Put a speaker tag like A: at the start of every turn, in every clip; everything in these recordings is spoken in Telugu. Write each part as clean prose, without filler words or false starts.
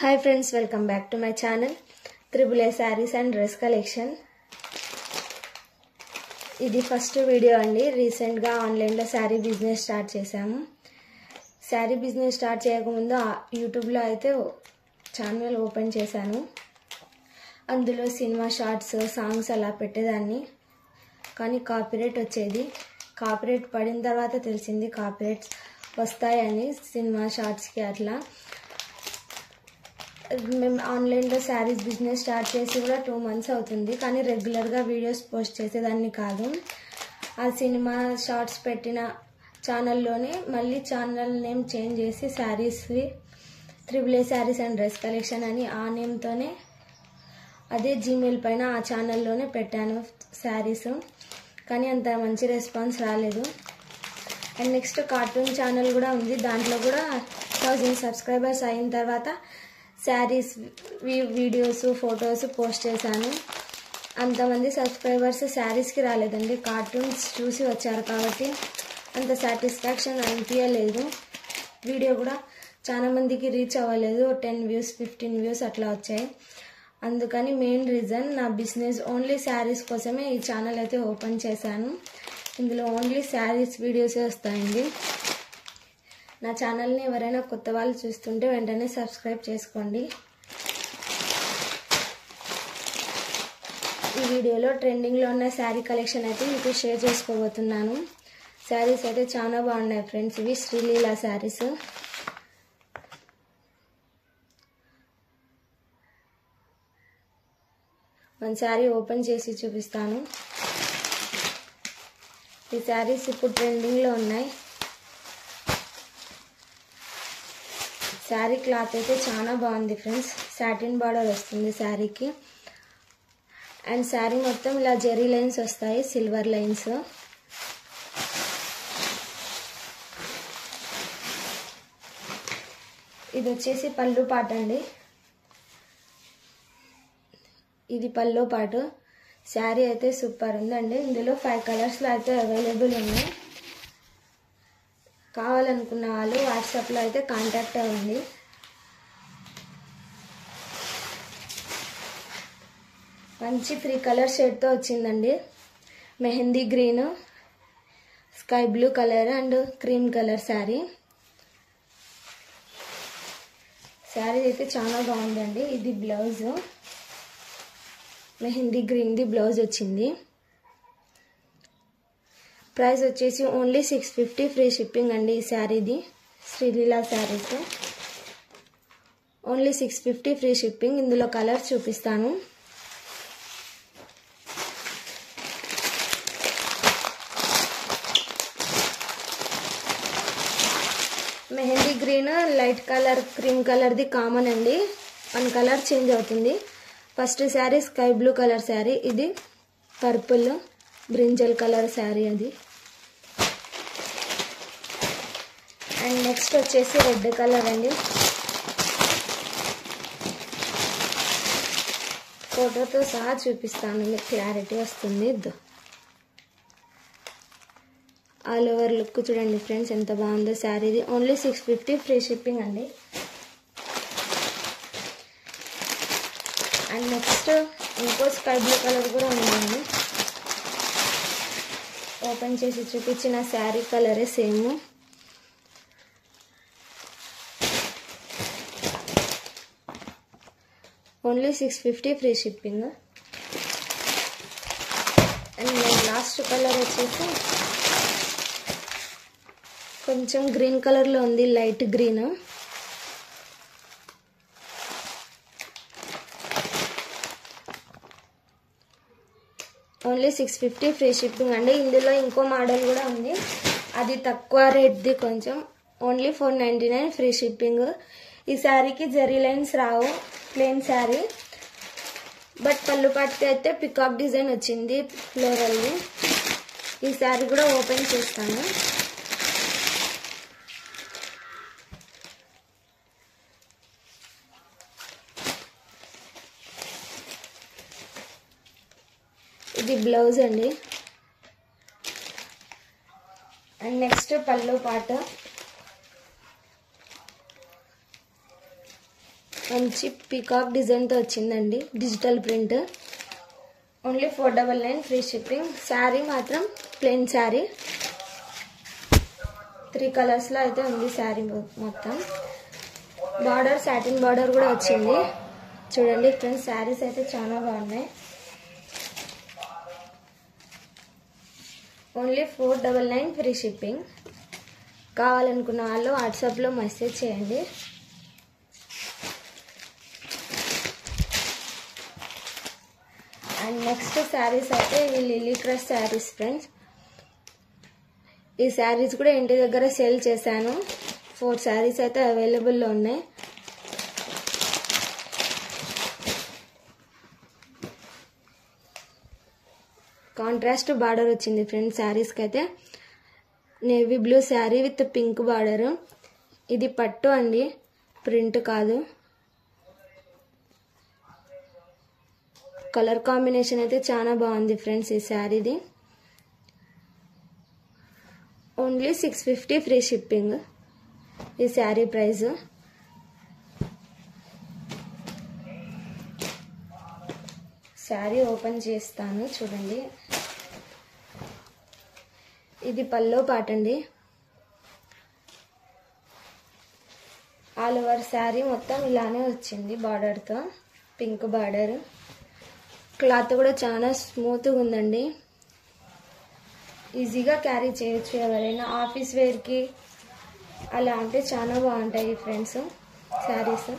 A: Hi friends, welcome back to my channel Triple A Sarees and Dress Collection. ఇది ఫస్ట్ వీడియో అండి. రీసెంట్ గా ఆన్లైన్ లో సారీ బిజినెస్ స్టార్ట్ చేశాము. సారీ బిజినెస్ స్టార్ట్ చేయకముందు యూట్యూబ్ లో అయితే ఛానల్ ఓపెన్ చేశాను. అందులో సినిమా షార్ట్స్, సాంగ్స్ అలా పెట్టేదాన్ని. కానీ కాపీరైట్ వచ్చేది. కాపీరైట్ పడిన తర్వాత తెలిసింది కాపీరైట్స్ వస్తాయని సినిమా షార్ట్స్ కి. అట్లా మేము ఆన్లైన్లో శారీస్ బిజినెస్ స్టార్ట్ చేసి కూడా 2 months అవుతుంది. కానీ రెగ్యులర్గా వీడియోస్ పోస్ట్ చేసేదాన్ని కాదు. ఆ సినిమా షార్ట్స్ పెట్టిన ఛానల్లోనే మళ్ళీ ఛానల్ నేమ్ చేంజ్ చేసి శారీస్వి triple A saris and dress collection అని ఆ నేమ్తోనే అదే జీమెయిల్ పైన ఆ ఛానల్లోనే పెట్టాను శారీస్. కానీ అంత మంచి రెస్పాన్స్ రాలేదు. అండ్ నెక్స్ట్ కార్టూన్ ఛానల్ కూడా ఉంది. దాంట్లో కూడా 1000 సబ్స్క్రైబర్స్ అయిన తర్వాత శారీస్ వీడియోస్, ఫొటోస్ పోస్ట్ చేశాను. అంతమంది సబ్స్క్రైబర్స్ శారీస్కి రాలేదండి. కార్టూన్స్ చూసి వచ్చారు కాబట్టి అంత సాటిస్ఫాక్షన్ అనిపించలేదు. వీడియో కూడా చాలా మందికి రీచ్ అవ్వలేదు. 10 views 15 views అట్లా వచ్చాయి. అందుకని మెయిన్ రీజన్ నా బిజినెస్ ఓన్లీ శారీస్ కోసమే ఈ ఛానల్ అయితే ఓపెన్ చేశాను. ఇందులో ఓన్లీ శారీస్ వీడియోసే వస్తాయండి. నా ఛానల్ని ఎవరైనా కొత్త వాళ్ళు చూస్తుంటే వెంటనే సబ్స్క్రైబ్ చేసుకోండి. ఈ వీడియోలో ట్రెండింగ్లో ఉన్న శారీ కలెక్షన్ అయితే మీకు షేర్ చేసుకోబోతున్నాను. శారీస్ అయితే చాలా బాగున్నాయి ఫ్రెండ్స్. ఇవి శ్రీలీల శారీస్. మన శారీ ఓపెన్ చేసి చూపిస్తాను. ఈ శారీస్ ఇప్పుడు ట్రెండింగ్లో ఉన్నాయి. శారీ క్లాత్ అయితే చాలా బాగుంది ఫ్రెండ్స్. సాటిన్ బార్డర్ వస్తుంది శారీకి. అండ్ శారీ మొత్తం ఇలా జెరీ లైన్స్ వస్తాయి, సిల్వర్ లైన్స్. ఇది వచ్చేసి పళ్ళు పాట అండి. ఇది పళ్ళు పాటు. శారీ అయితే సూపర్ ఉందండి. ఇందులో 5 కలర్స్లో అయితే అవైలబుల్ ఉన్నాయి. కావాలనుకున్న వాళ్ళు వాట్సాప్లో అయితే కాంటాక్ట్ అవ్వండి. మంచి 3 కలర్ షేడ్తో వచ్చిందండి. Mehndi green, sky blue colour and cream colour sari. Sari అయితే చాలా బాగుందండి. ఇది బ్లౌజ్. మెహందీ గ్రీన్ది బ్లౌజ్ వచ్చింది. ప్రైస్ వచ్చేసి ఓన్లీ 650 ఫ్రీ షిప్పింగ్ అండి. ఈ శారీది Sreeleela saris. Only 650 free shipping. ఇందులో కలర్స్ చూపిస్తాను. Mehndi green, light colour, cream colour common అండి. 1 కలర్ చేంజ్ అవుతుంది. First sari sky blue colour sari. ఇది పర్పుల్ బ్రింజల్ కలర్ శారీ అది. అండ్ నెక్స్ట్ వచ్చేసి రెడ్ కలర్ అండి. ఫోటోతో సహా చూపిస్తాను, మీకు క్లారిటీ వస్తుంది. ఆల్ ఓవర్ లుక్ చూడండి ఫ్రెండ్స్ ఎంత బాగుందో శారీది. ఓన్లీ 650 ఫ్రీ షిప్పింగ్ అండి. అండ్ నెక్స్ట్ ఇంకో స్కై బ్లూ కలర్ కూడా ఉందండి. ఓపెన్ చేసి చూపించిన శారీ కలరే same. Only 650 free shipping. And last colour వచ్చేసి కొంచెం గ్రీన్ కలర్లో ఉంది, light green. Only 650 free shipping అండి. ఇందులో ఇంకో మోడల్ కూడా ఉంది. అది తక్కువ రేట్ది కొంచెం. Only 499 free shipping. ఈ శారీకి జెరీ లైన్స్ రావు, ప్లెయిన్ శారీ. బట్ పళ్ళు పాటికి అయితే పికాక్ డిజైన్ వచ్చింది ఫ్లోరల్ది. ఈ శారీ కూడా ఓపెన్ చేస్తాను. ఇది బ్లౌజ్ అండి. అండ్ నెక్స్ట్ పళ్ళు పాట. మంచి పీకాక్ డిజైన్తో వచ్చిందండి, digital print. Only 499 free shipping. Sari మాత్రం ప్లెయిన్ శారీ, 3 కలర్స్లో అయితే ఉంది శారీ మొత్తం. బార్డర్ సాటిన్ బార్డర్ కూడా వచ్చింది. చూడండి ఫ్రెండ్స్, శారీస్ అయితే చాలా బాగున్నాయి. Only 499 free shipping. కావాలనుకున్న వాళ్ళు వాట్సాప్లో మెసేజ్ చేయండి. అండ్ నెక్స్ట్ శారీస్ అయితే ఇవి లిల్లీ క్రష్ శారీస్ ఫ్రెండ్స్. ఈ శారీస్ కూడా ఇంటి దగ్గర సేల్ చేశాను. 4 శారీస్ అయితే అవైలబుల్లో ఉన్నాయి. కాంట్రాస్ట్ బార్డర్ వచ్చింది ఫ్రెండ్స్ శారీస్కి అయితే. Navy blue sari with pink border. ఇది పట్టు అండి, ప్రింట్ కాదు. కలర్ కాంబినేషన్ అయితే చాలా బాగుంది ఫ్రెండ్స్ ఈ శారీది. ఓన్లీ 650 ఫ్రీ షిప్పింగ్ ఈ శారీ ప్రైస్. శారీ ఓపెన్ చేస్తాను చూడండి. ఇది పల్లో పాట అండి. ఆల్ ఓవర్ శారీ మొత్తం ఇలానే వచ్చింది బార్డర్తో, పింక్ బార్డర్. క్లాత్ కూడా చాలా స్మూత్గా ఉందండి, ఈజీగా క్యారీ చేయొచ్చు. ఎవరైనా ఆఫీస్ వేర్కి అలా అంటే చాలా బాగుంటాయి ఫ్రెండ్స్ శారీస్.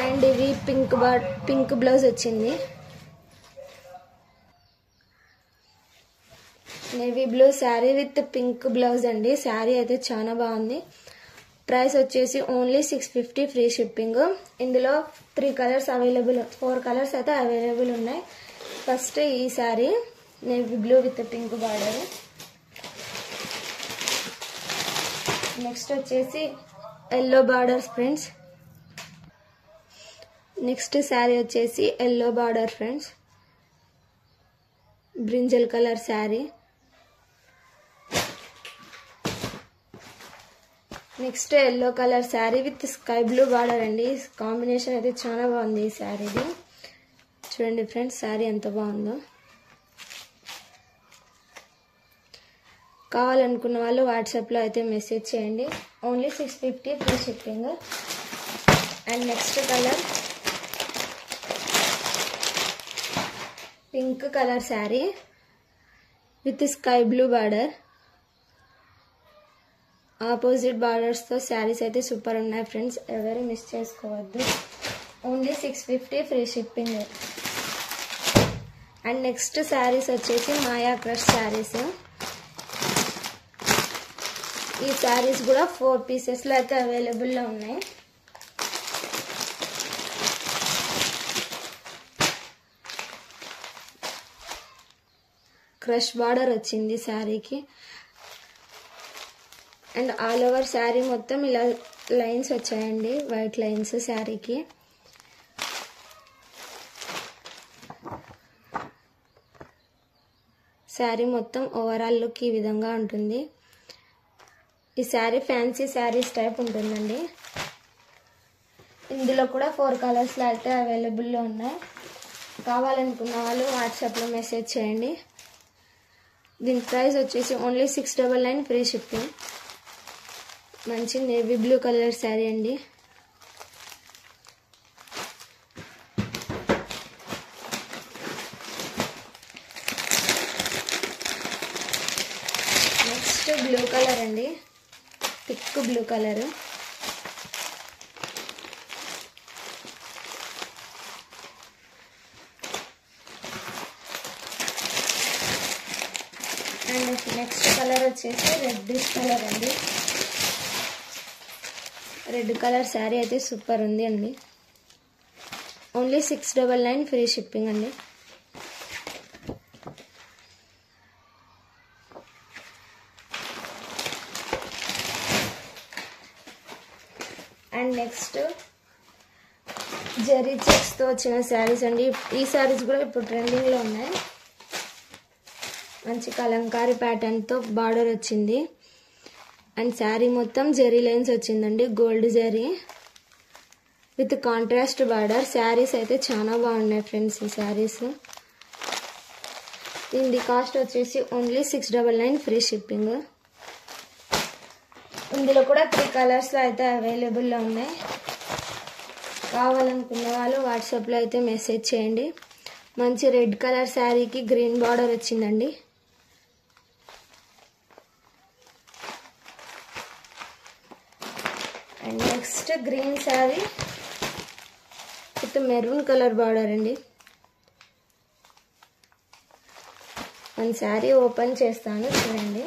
A: అండ్ ఇవి పింక్ బ్లౌజ్ వచ్చింది. Navy blue sari with pink blouse అండి. శారీ అయితే చాలా బాగుంది. ప్రైస్ వచ్చేసి ఓన్లీ 650 ఫ్రీ షిప్పింగ్. ఇందులో 3 కలర్స్ అవైలబుల్, 4 కలర్స్ అయితే అవైలబుల్ ఉన్నాయి. ఫస్ట్ ఈ sari navy blue with pink border. Next వచ్చేసి yellow border friends. Next sari వచ్చేసి yellow border friends, brinjal colour sari. Next yellow colour sari with sky blue border అండి. కాంబినేషన్ అయితే చాలా బాగుంది ఈ శారీది. చూడండి ఫ్రెండ్స్ శారీ ఎంత బాగుందో. కావాలనుకున్న వాళ్ళు వాట్సాప్లో అయితే మెసేజ్ చేయండి. Only 650 free shipping. And next colour pink colour sari with sky blue border. Opposite బార్డర్స్తో శారీస్ అయితే సూపర్ ఉన్నాయి ఫ్రెండ్స్, ఎవరు మిస్ చేసుకోవద్దు. Only 650 free shipping. And next saris వచ్చేసి మాయా క్రష్ శారీస్. ఈ శారీస్ కూడా 4 పీసెస్లో అయితే అవైలబుల్లో ఉన్నాయి. క్రష్ బార్డర్ వచ్చింది శారీకి. అండ్ ఆల్ ఓవర్ శారీ మొత్తం ఇలా లైన్స్ వచ్చాయండి, వైట్ లైన్స్ శారీకి. శారీ మొత్తం ఓవరాల్ లుక్ ఈ విధంగా ఉంటుంది. ఈ శారీ ఫ్యాన్సీ శారీస్ టైప్ ఉంటుందండి. ఇందులో కూడా 4 కలర్స్లో అయితే అవైలబుల్లో ఉన్నాయి. కావాలనుకున్న వాళ్ళు వాట్సాప్లో మెసేజ్ చేయండి. దీని ప్రైస్ వచ్చేసి ఓన్లీ 699 ఫ్రీ షిప్పింగ్. మంచి నేవీ బ్లూ కలర్ శారీ అండి. నెక్స్ట్ బ్లూ కలర్ అండి, thick blue colour. And next colour వచ్చేసి రెడ్డిష్ కలర్ అండి. రెడ్ కలర్ శారీ అయితే సూపర్ ఉంది అండి. ఓన్లీ 699 ఫ్రీ షిప్పింగ్ అండి. అండ్ నెక్స్ట్ జరీ చెక్స్తో వచ్చిన శారీస్ అండి. ఈ శారీస్ కూడా ఇప్పుడు ట్రెండింగ్లో ఉన్నాయి. మంచి కలంకారీ ప్యాటర్న్తో బార్డర్ వచ్చింది. అండ్ శారీ మొత్తం జరీ లైన్స్ వచ్చిందండి, gold zari. With contrast border. Saris అయితే చాలా బాగున్నాయి ఫ్రెండ్స్. ఈ శారీస్ దీని కాస్ట్ వచ్చేసి ఓన్లీ 699 ఫ్రీ షిప్పింగ్. ఇందులో కూడా 3 కలర్స్లో అయితే అవైలబుల్లో ఉన్నాయి. కావాలనుకున్న వాళ్ళు వాట్సాప్లో అయితే మెసేజ్ చేయండి. మంచి రెడ్ కలర్ శారీకి గ్రీన్ బార్డర్ వచ్చిందండి. And next green sari with maroon colour border అండి. నేను శారీ ఓపెన్ చేస్తాను చూడండి.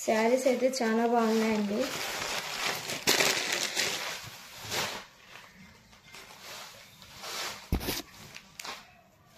A: శారీస్ అయితే చాలా బాగున్నాయండి.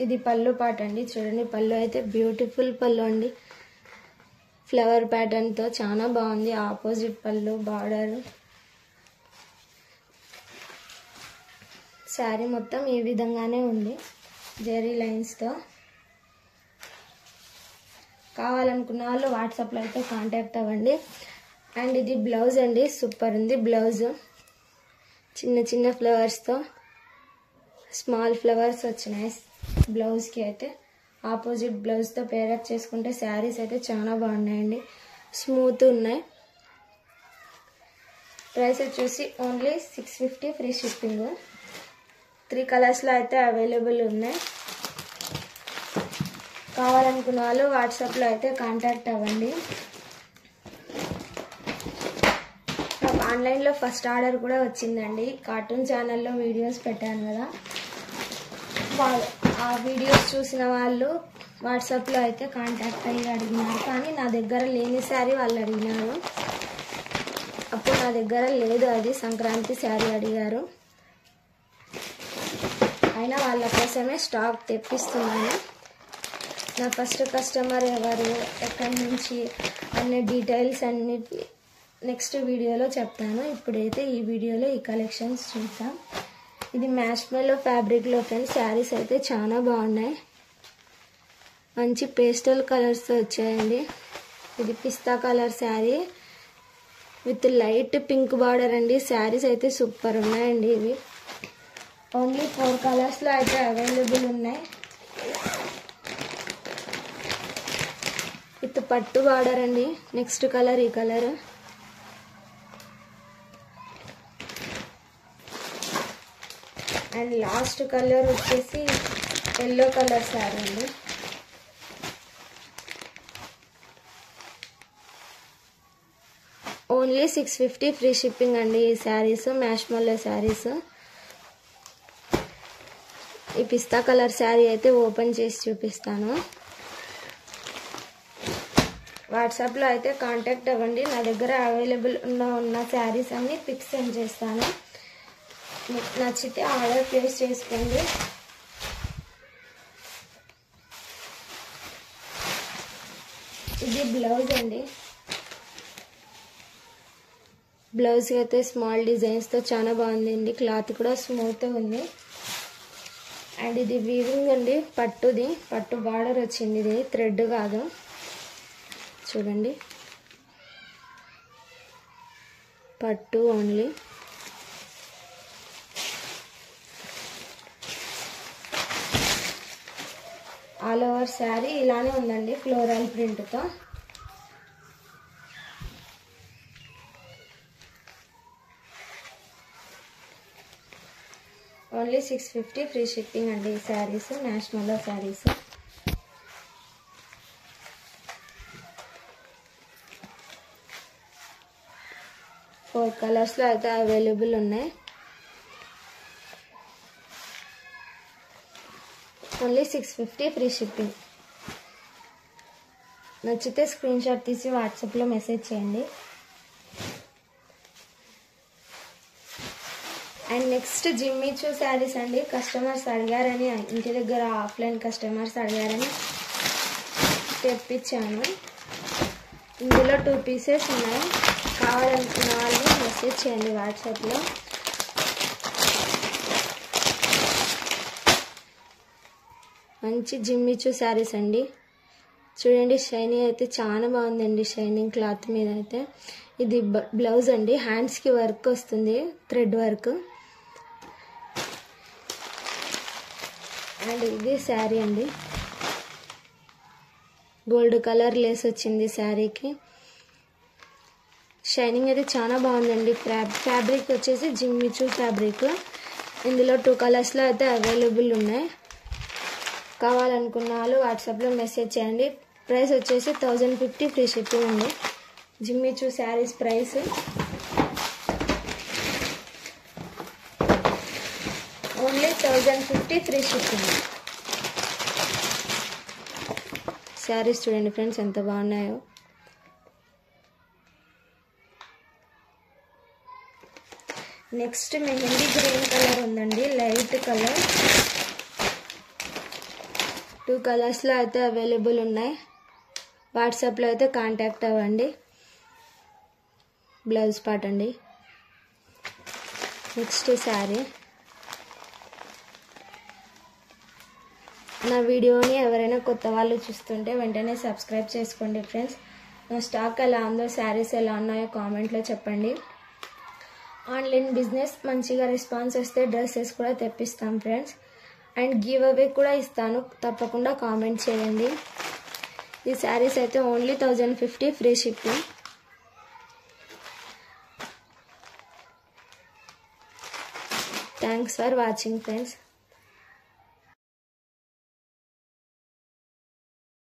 A: ఇది పళ్ళు పాట అండి. చూడండి పళ్ళు అయితే బ్యూటిఫుల్ పళ్ళు అండి. ఫ్లవర్ ప్యాటర్న్తో చాలా బాగుంది. ఆపోజిట్ పళ్ళు బార్డర్. శారీ మొత్తం ఈ విధంగానే ఉంది జెరీ లైన్స్తో. కావాలనుకున్న వాళ్ళు వాట్సాప్లో అయితే కాంటాక్ట్ అవ్వండి. అండ్ ఇది బ్లౌజ్ అండి. సూపర్ ఉంది బ్లౌజ్. చిన్న చిన్న ఫ్లవర్స్తో స్మాల్ ఫ్లవర్స్ వచ్చినాయి బ్లౌజ్కి. అయితే ఆపోజిట్ బ్లౌజ్తో పేరప్ చేసుకుంటే శారీస్ అయితే చాలా బాగున్నాయండి. స్మూత్ ఉన్నాయి. ప్రైస్ వచ్చేసి ఓన్లీ 650 ఫ్రీ షిప్పింగ్. 3 కలర్స్లో అయితే అవైలబుల్ ఉన్నాయి. కావాలనుకున్న వాళ్ళు వాట్సాప్లో అయితే కాంటాక్ట్ అవ్వండి. నాకు ఆన్లైన్లో ఫస్ట్ ఆర్డర్ కూడా వచ్చిందండి. కార్టూన్ ఛానల్లో వీడియోస్ పెట్టాను కదా, ఆ వీడియోస్ చూసిన వాళ్ళు వాట్సాప్లో అయితే కాంటాక్ట్ అయ్యి అడిగినారు. కానీ నా దగ్గర లేని శారీ వాళ్ళు అడిగినారు. అప్పుడు నా దగ్గర లేదు, అది సంక్రాంతి శారీ అడిగారు. అయినా వాళ్ళ కోసమే స్టాక్ తెప్పిస్తున్నాను. నా ఫస్ట్ కస్టమర్ ఎవరు, ఎక్కడి నుంచి అనే డీటెయిల్స్ అన్ని నెక్స్ట్ వీడియోలో చెప్తాను. ఇప్పుడైతే ఈ వీడియోలో ఈ కలెక్షన్స్ చూద్దాం. ఇది మ్యాష్మెల్లో ఫ్యాబ్రిక్లో ఫ్రెండ్స్. శారీస్ అయితే చాలా బాగున్నాయి. మంచి పేస్టల్ కలర్స్తో వచ్చాయండి. ఇది పిస్తా colour sari with light pink border అండి. శారీస్ అయితే సూపర్ ఉన్నాయండి. ఇవి ఓన్లీ 4 కలర్స్లో అయితే అవైలబుల్ ఉన్నాయి. విత్ పట్టు బార్డర్ అండి. నెక్స్ట్ కలర్ ఈ కలర్. అండ్ లాస్ట్ కలర్ వచ్చేసి ఎల్లో కలర్ శారీ అండి. ఓన్లీ 650 ఫ్రీ షిప్పింగ్ అండి. ఈ శారీస్ మ్యాష్మెల్లో శారీస్. ఈ పిస్తా కలర్ శారీ అయితే ఓపెన్ చేసి చూపిస్తాను. వాట్సాప్లో అయితే కాంటాక్ట్ అవ్వండి. నా దగ్గర అవైలబుల్ ఉన్న శారీస్ అన్ని పిక్స్ సెండ్ చేస్తాను. మీకు నచ్చితే ఆర్డర్ ప్లేస్ చేసుకోండి. ఇది బ్లౌజ్ అండి. బ్లౌజ్ అయితే స్మాల్ డిజైన్స్తో చాలా బాగుందండి. క్లాత్ కూడా స్మూత్ ఉంది. అండ్ ఇది వీవింగ్ అండి. పట్టుది, పట్టు బార్డర్ వచ్చింది. ఇది థ్రెడ్ కాదు. చూడండి పట్టు ఓన్లీ. ఆల్ ఓవర్ శారీ ఇలానే ఉందండి ఫ్లోరల్ ప్రింట్తో. ఓన్లీ 650 ఫ్రీ షిప్పింగ్ అండి. ఈ శారీస్ మ్యాష్మెల్లో శారీస్. ఫోర్ కలర్స్లో అయితే అవైలబుల్ ఉన్నాయి. Only 650 free shipping. నచ్చితే స్క్రీన్ షాట్ తీసి వాట్సాప్లో మెసేజ్ చేయండి. అండ్ నెక్స్ట్ జిమ్మిచూ శారీస్ అండి. కస్టమర్స్ అడిగారని, ఇంటి దగ్గర ఆఫ్లైన్ కస్టమర్స్ అడిగారని తెప్పించాను. ఇందులో 2 పీసెస్ ఉన్నాయి. కావాలనుకున్న వాళ్ళు మెసేజ్ చేయండి వాట్సాప్లో. మంచి జిమ్మిచూ శారీస్ అండి. చూడండి షైనింగ్ అయితే చాలా బాగుందండి. షైనింగ్ క్లాత్ మీద అయితే ఇది బ్లౌజ్ అండి. హ్యాండ్స్కి వర్క్ వస్తుంది, థ్రెడ్ వర్క్. అండ్ ఇది శారీ అండి. గోల్డ్ కలర్ లేస్ వచ్చింది శారీకి. షైనింగ్ అయితే చాలా బాగుందండి. ఫ్యాబ్రిక్ వచ్చేసి జిమ్మిచూ ఫ్యాబ్రిక్. ఇందులో 2 కలర్స్లో అయితే అవైలబుల్ ఉన్నాయి. కావాలనుకున్న వాళ్ళు వాట్సాప్లో మెసేజ్ చేయండి. ప్రైస్ వచ్చేసి 1050 ఫ్రీ షిప్పింగ్ అండి. Jimmy Choo saris price only 1050 free shipping. Saris చూడండి ఫ్రెండ్స్ ఎంత బాగున్నాయో. నెక్స్ట్ మెహందీ గ్రీన్ కలర్ ఉందండి, లైట్ కలర్. 2 కలర్స్లో అయితే అవైలబుల్ ఉన్నాయి. వాట్సాప్లో అయితే కాంటాక్ట్ అవ్వండి. బ్లౌజ్ పార్ట్ అండి. నెక్స్ట్ శారీ. నా వీడియోని ఎవరైనా కొత్త వాళ్ళు చూస్తుంటే వెంటనే సబ్స్క్రైబ్ చేసుకోండి ఫ్రెండ్స్. నా స్టాక్ ఎలా ఉందో, శారీస్ ఎలా ఉన్నాయో కామెంట్లో చెప్పండి. ఆన్లైన్ బిజినెస్ మంచిగా రెస్పాన్స్ వస్తే డ్రెస్సెస్ కూడా తెప్పిస్తాం ఫ్రెండ్స్. అండ్ గివ్ అవే కూడా ఇస్తాను, తప్పకుండా కామెంట్ చేయండి. ఈ శారీస్ అయితే only 1050 free shipping. Thanks for watching friends.